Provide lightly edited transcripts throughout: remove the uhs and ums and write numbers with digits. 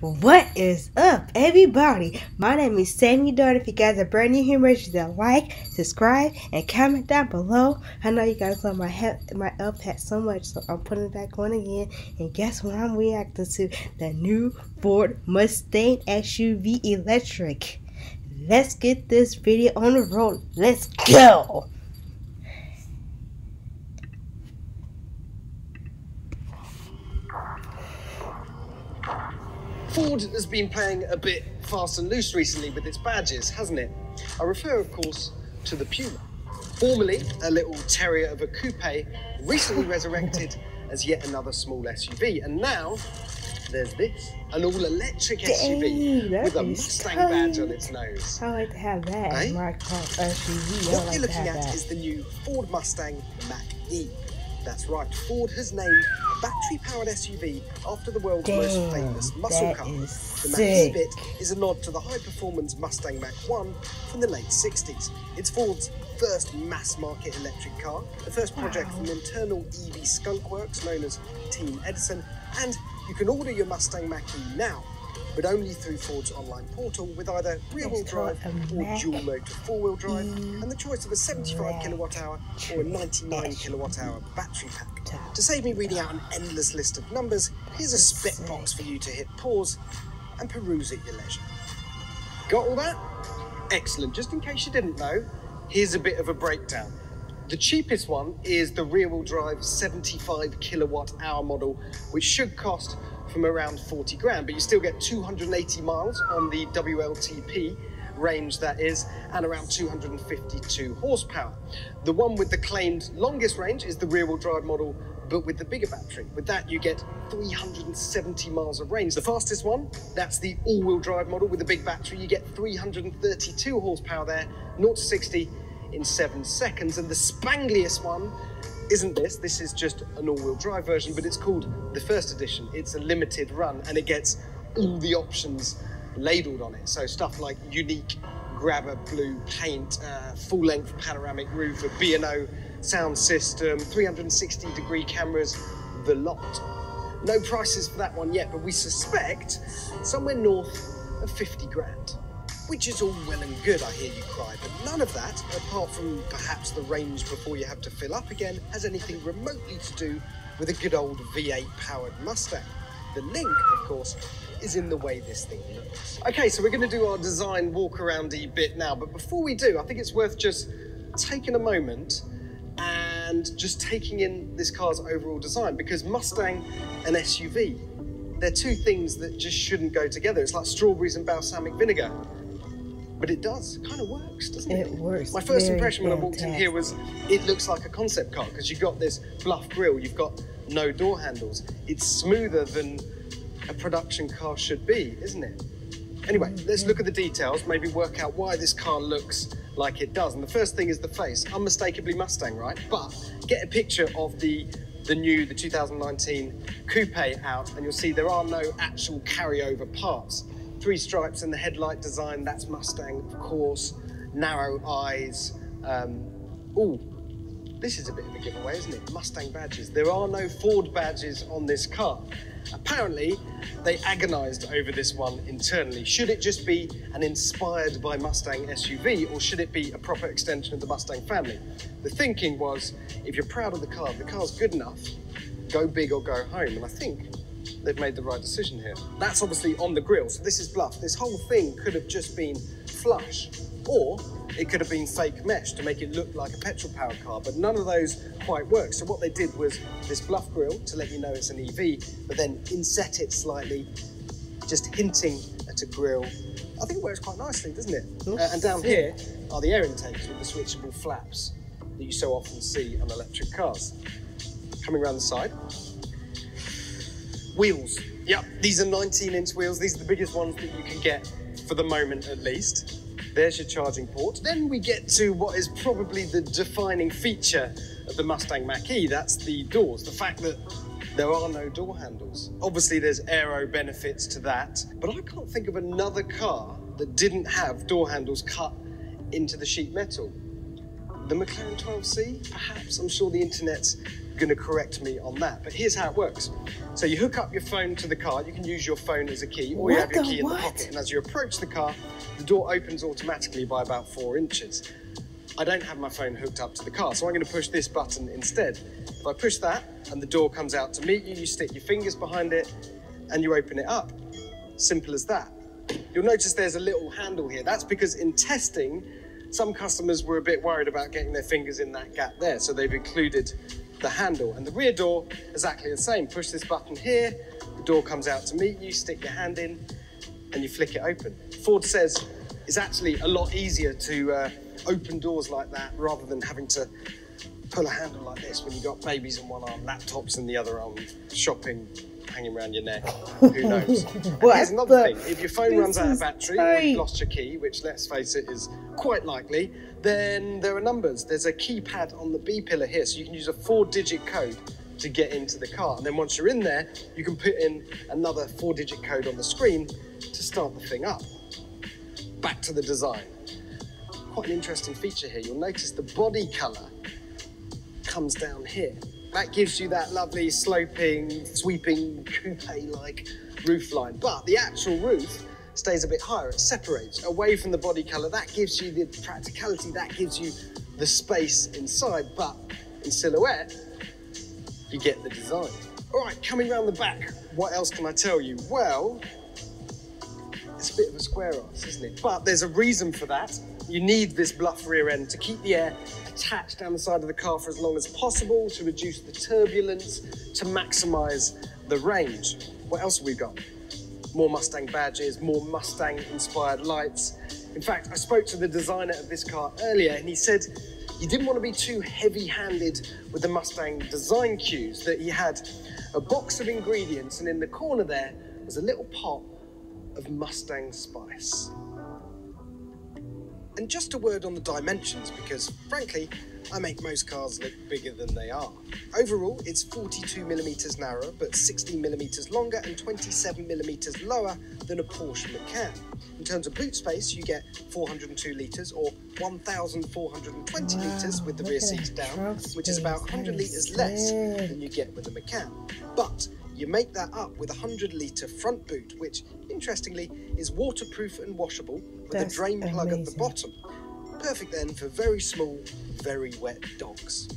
What is up, everybody? My name is Sammy Dart. If you guys are brand new here, make sure to like, subscribe, and comment down below. I know you guys love my up hat so much, so I'm putting it back on again. And guess what I'm reacting to? The new Ford Mustang SUV electric. Let's get this video on the road. Let's go! Ford has been playing a bit fast and loose recently with its badges, hasn't it? I refer, of course, to the Puma. Formerly a little terrier of a coupe, recently resurrected as yet another small SUV. And now there's this, an all-electric SUV with a Mustang badge on its nose. I like to have that in my car SUV. What you're looking at is the new Ford Mustang Mach-E. That's right, Ford has named a battery-powered SUV after the world's most famous muscle car. The Mach-E bit is a nod to the high-performance Mustang Mach-1 from the late 60s. It's Ford's first mass-market electric car, the first project from internal EV skunkworks known as Team Edison, and you can order your Mustang Mach-E now, but only through Ford's online portal with either rear-wheel drive or dual-motor four-wheel drive, and the choice of a 75 kilowatt-hour or a 99 kilowatt-hour battery pack. To save me reading out an endless list of numbers, here's a spit box for you to hit pause and peruse at your leisure. Got all that? Excellent. Just in case you didn't know, here's a bit of a breakdown. The cheapest one is the rear-wheel drive 75 kilowatt-hour model, which should cost from around 40 grand, but you still get 280 miles on the WLTP range, that is, and around 252 horsepower. The one with the claimed longest range is the rear-wheel drive model, but with the bigger battery. With that, you get 370 miles of range. The fastest one, that's the all-wheel drive model with the big battery. You get 332 horsepower there, 0 to 60 in 7 seconds. And the spangliest one isn't this is just an all-wheel drive version, but it's called the first edition. It's a limited run, and it gets all the options ladled on it. So stuff like unique grabber blue paint, full-length panoramic roof, a B&O sound system, 360-degree cameras, the lot. No prices for that one yet, but we suspect somewhere north of 50 grand. Which is all well and good, I hear you cry, but none of that, apart from perhaps the range before you have to fill up again, has anything remotely to do with a good old V8 powered Mustang. The link, of course, is in the way this thing looks. Okay, so we're going to do our design walk-around-y bit now, but before we do, I think it's worth just taking a moment and just taking in this car's overall design, because Mustang and SUV, they're two things that just shouldn't go together. It's like strawberries and balsamic vinegar. But it does, kind of works, doesn't it? It works. My first impression when I walked in here was it looks like a concept car, because you've got this bluff grille, you've got no door handles. It's smoother than a production car should be, isn't it? Anyway, let's look at the details, maybe work out why this car looks like it does. And the first thing is the face, unmistakably Mustang, right? But get a picture of the 2019 coupe out, and you'll see there are no actual carryover parts. 3 stripes in the headlight design, that's Mustang, of course. Narrow eyes. Oh, this is a bit of a giveaway, isn't it? Mustang badges. There are no Ford badges on this car. Apparently, they agonized over this one internally. Should it just be an inspired by Mustang SUV, or should it be a proper extension of the Mustang family? The thinking was, if you're proud of the car, if the car's good enough, go big or go home. And I think they've made the right decision here. That's obviously on the grille, so this is bluff. This whole thing could have just been flush, or it could have been fake mesh to make it look like a petrol-powered car, but none of those quite work. So what they did was this bluff grille to let you know it's an EV, but then inset it slightly, just hinting at a grille. I think it works quite nicely, doesn't it? And down here are the air intakes with the switchable flaps that you so often see on electric cars. Coming around the side. Wheels. Yep, these are 19-inch wheels. These are the biggest ones that you can get, for the moment at least. There's your charging port. Then we get to what is probably the defining feature of the Mustang Mach-E. That's the doors, the fact that there are no door handles. Obviously, there's aero benefits to that, but I can't think of another car that didn't have door handles cut into the sheet metal. The McLaren 12C, perhaps. I'm sure the internet's going to correct me on that. But here's how it works. So you hook up your phone to the car. You can use your phone as a key, or you have your key in the pocket. And as you approach the car, the door opens automatically by about 4 inches. I don't have my phone hooked up to the car, so I'm going to push this button instead. If I push that and the door comes out to meet you, you stick your fingers behind it and you open it up. Simple as that. You'll notice there's a little handle here. That's because in testing, some customers were a bit worried about getting their fingers in that gap there, so they've included the handle. And the rear door, exactly the same. Push this button here, the door comes out to meet you, stick your hand in, and you flick it open. Ford says it's actually a lot easier to open doors like that rather than having to pull a handle like this when you've got babies in one arm, laptops in the other arm, shopping hanging around your neck, who knows. Here's another thing, if your phone runs out of battery or you've lost your key, which let's face it is quite likely, then there are numbers. There's a keypad on the B pillar here, so you can use a 4-digit code to get into the car. And then once you're in there, you can put in another 4-digit code on the screen to start the thing up. Back to the design. Quite an interesting feature here. You'll notice the body colour comes down here. That gives you that lovely sloping, sweeping, coupe-like roof line. But the actual roof stays a bit higher. It separates away from the body colour. That gives you the practicality. That gives you the space inside. But in silhouette, you get the design. All right, coming around the back, what else can I tell you? Well, it's a bit of a square arse, isn't it? But there's a reason for that. You need this bluff rear end to keep the air attached down the side of the car for as long as possible, to reduce the turbulence, to maximise the range. What else have we got? More Mustang badges, more Mustang-inspired lights. In fact, I spoke to the designer of this car earlier, and he said he didn't want to be too heavy-handed with the Mustang design cues, that he had a box of ingredients, and in the corner there was a little pot of Mustang spice. And just a word on the dimensions, because frankly, I make most cars look bigger than they are. Overall, it's 42mm narrower, but 16mm longer and 27mm lower than a Porsche Macan. In terms of boot space, you get 402 litres or 1,420 litres with the rear seats down, which is about 100 litres less than you get with a Macan. But you make that up with a 100-litre front boot, which, interestingly, is waterproof and washable with a drain plug at the bottom. Perfect then for very small, very wet dogs.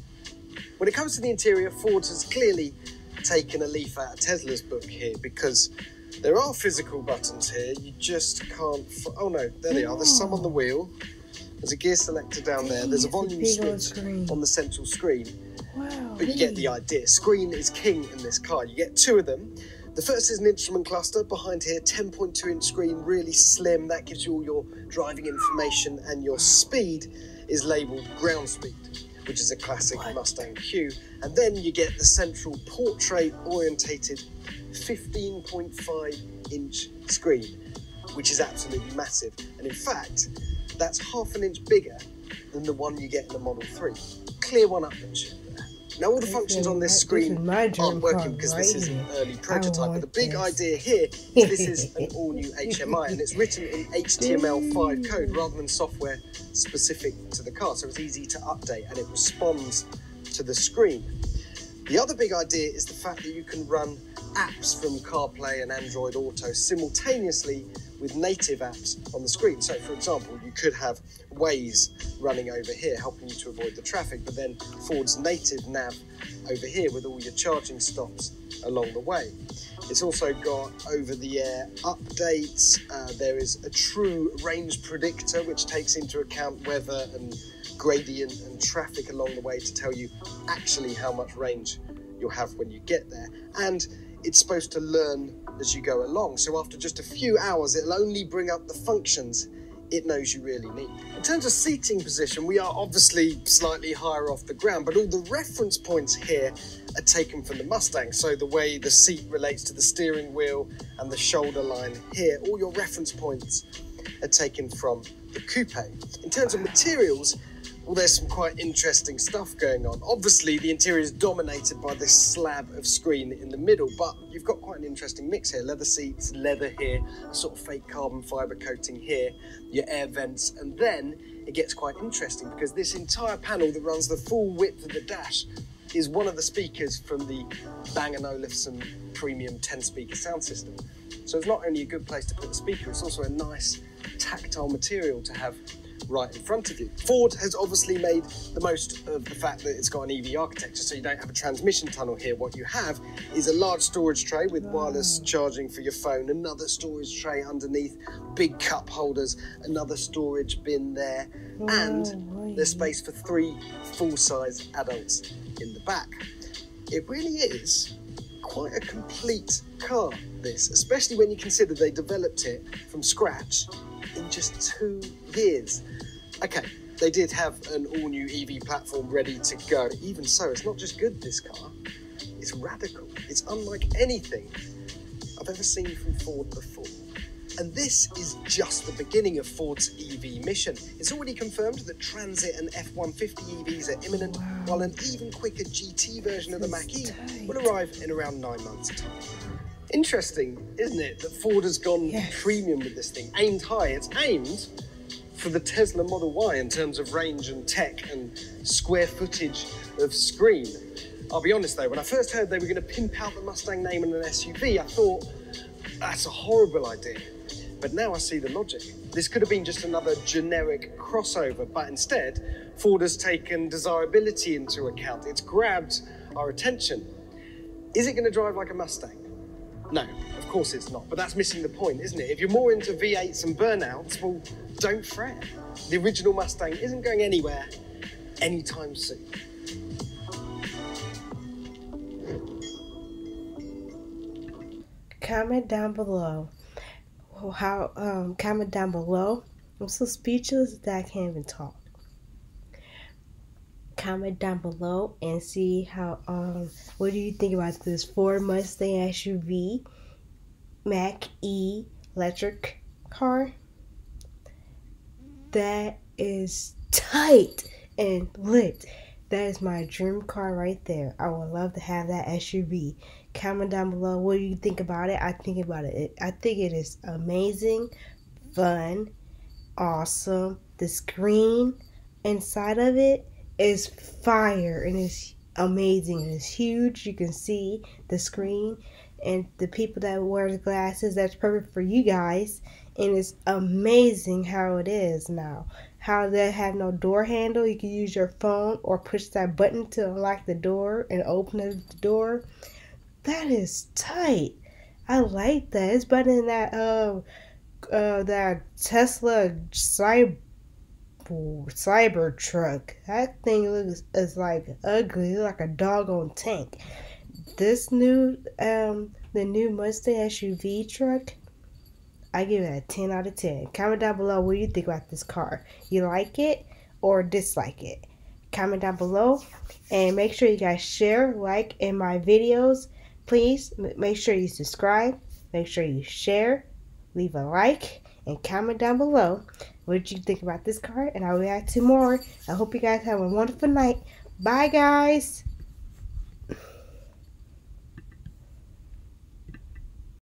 When it comes to the interior, Ford has clearly taken a leaf out of Tesla's book here, because there are physical buttons here. You just can't... Oh no, there they are. There's some on the wheel. There's a gear selector down there. There's a volume switch on the central screen. Wow, but you get the idea. Screen is king in this car. You get 2 of them. The first is an instrument cluster behind here, 10.2-inch screen, really slim. That gives you all your driving information, and your speed is labelled ground speed, which is a classic Mustang cue. And then you get the central portrait-orientated 15.5-inch screen, which is absolutely massive. And in fact, that's half an inch bigger than the one you get in the Model 3. Clear one-upmanship. Now, all the functions on this screen aren't working because this is an early prototype, but the big idea here is this is an all-new HMI, and it's written in HTML5 code rather than software specific to the car, so it's easy to update and it responds to the screen. The other big idea is the fact that you can run apps from CarPlay and Android Auto simultaneously with native apps on the screen. So, for example, you could have Waze running over here, helping you to avoid the traffic, but then Ford's native nav over here with all your charging stops along the way. It's also got over-the-air updates. There is a true range predictor, which takes into account weather and gradient and traffic along the way to tell you actually how much range you'll have when you get there. And it's supposed to learn as you go along. So after just a few hours, it'll only bring up the functions it knows you really need. In terms of seating position, we are obviously slightly higher off the ground, but all the reference points here are taken from the Mustang. So the way the seat relates to the steering wheel and the shoulder line here, all your reference points are taken from the coupe. In terms of materials, well, there's some quite interesting stuff going on. Obviously, the interior is dominated by this slab of screen in the middle, but you've got quite an interesting mix here. Leather seats, leather here, a sort of fake carbon fibre coating here, your air vents, and then it gets quite interesting because this entire panel that runs the full width of the dash is one of the speakers from the Bang & Olufsen premium 10-speaker sound system. So it's not only a good place to put the speaker, it's also a nice tactile material to have right in front of you. Ford has obviously made the most of the fact that it's got an EV architecture, so you don't have a transmission tunnel here. What you have is a large storage tray with wireless charging for your phone, another storage tray underneath, big cup holders, another storage bin there, and there's space for 3 full-size adults in the back. It really is quite a complete car, this, especially when you consider they developed it from scratch in just 2 years. Okay, they did have an all-new EV platform ready to go. Even so, it's not just good, this car. It's radical. It's unlike anything I've ever seen from Ford before. And this is just the beginning of Ford's EV mission. It's already confirmed that Transit and F-150 EVs are imminent, while an even quicker GT version of the Mach-E will arrive in around 9 months' time. Interesting, isn't it, that Ford has gone premium with this thing, aimed high. It's aimed for the Tesla Model Y in terms of range and tech and square footage of screen. I'll be honest though, when I first heard they were going to pimp out the Mustang name in an SUV, I thought, that's a horrible idea. But now I see the logic. This could have been just another generic crossover, but instead, Ford has taken desirability into account. It's grabbed our attention. Is it going to drive like a Mustang? No, of course it's not, but that's missing the point, isn't it? If you're more into V8s and burnouts, well, don't fret. The original Mustang isn't going anywhere anytime soon. Comment down below. Comment down below. I'm so speechless that I can't even talk. Comment down below and see how what do you think about this Ford Mustang SUV Mach-E electric car? That is tight and lit. That is my dream car right there. I would love to have that SUV. Comment down below what do you think about it. I think it is amazing, fun, awesome. The screen inside of it is fire and it's amazing. It's huge. You can see the screen, and the people that wear the glasses, that's perfect for you guys. And it's amazing how it is now. How they have no door handle. You can use your phone or push that button to unlock the door and open the door. That is tight. I like that. It's better than that Tesla cyber truck. That thing is like ugly, like a doggone tank. This new the new Mustang SUV truck, I give it a 10 out of 10. Comment down below what you think about this car. You like it or dislike it? Comment down below and make sure you guys share, like in my videos. Please make sure you subscribe, make sure you share, leave a like, and comment down below what you think about this car, and I'll react to more. I hope you guys have a wonderful night. Bye, guys.